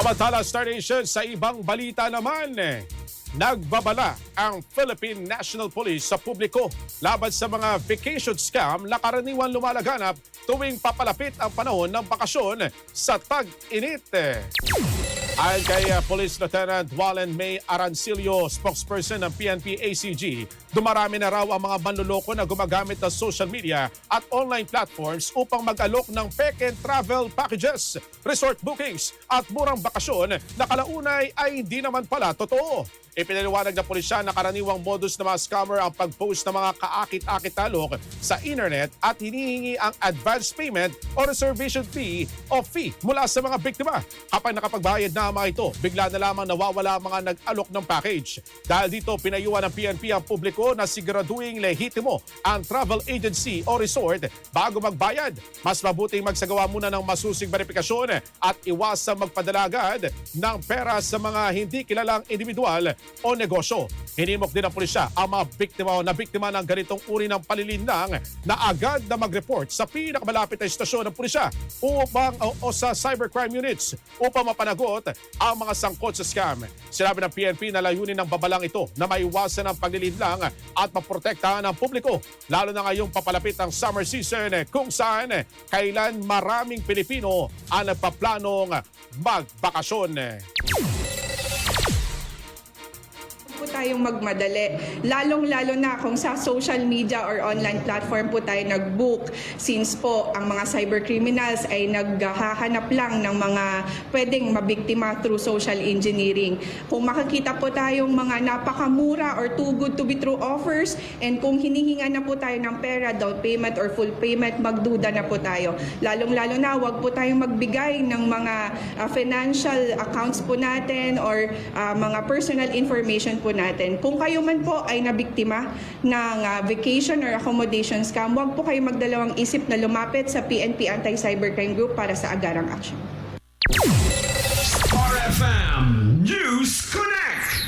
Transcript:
Samantala, Star Nation, sa ibang balita naman, nagbabala ang Philippine National Police sa publiko laban sa mga vacation scam na karaniwan lumalaganap tuwing papalapit ang panahon ng bakasyon sa tag-init. Ayon kay Police Lieutenant Wallen May Arancilio, spokesperson ng PNP-ACG, dumarami na raw ang mga manloloko na gumagamit ng social media at online platforms upang mag-alok ng peke travel packages, resort bookings at murang bakasyon na kalaunay ay hindi naman pala totoo. Ipinaliwanag ng pulisya na karaniwang modus ng mga scammer ang pag-post ng mga kaakit-akit talok sa internet at hinihingi ang advance payment o reservation fee o fee mula sa mga biktima. Kapag nakapagbayad na ang mga ito, bigla na lamang nawawala ang mga nag-alok ng package. Dahil dito, pinayuhan ng PNP ang publiko na siguraduhin lehitimo ang travel agency o resort bago magbayad. Mas mabuting magsagawa muna ng masusing verifikasyon at iwasang magpadala agad ng pera sa mga hindi kilalang individual o negosyo. Hinimok din ng pulisya ang mga biktima o nabiktima ng ganitong uri ng palilinlang na agad na mag-report sa pinakamalapit na istasyon ng pulisya upang o sa cybercrime units upang mapanagot ang mga sangkot sa scam. Sinabi ng PNP na layunin ng babalang ito na maiwasan ang paglilinlang at maprotektahan ang publiko, lalo na ngayong papalapit ang summer season kung saan kailan maraming Pilipino ang nagpaplanong magbakasyon. Po tayong magmadali, lalong-lalo na kung sa social media or online platform po tayo nag-book, since po ang mga cybercriminals ay naghahanap lang ng mga pwedeng mabiktima through social engineering. Kung makakita po tayong mga napakamura or too good to be true offers, and kung hinihinga na po tayo ng pera, down payment or full payment, magduda na po tayo. Lalong-lalo na, wag po tayong magbigay ng mga financial accounts po natin or mga personal information po natin. Kung kayo man po ay nabiktima ng vacation or accommodation scam, huwag po kayo magdalawang isip na lumapit sa PNP Anti-Cybercrime Group para sa agarang aksyon. RFM News Connect.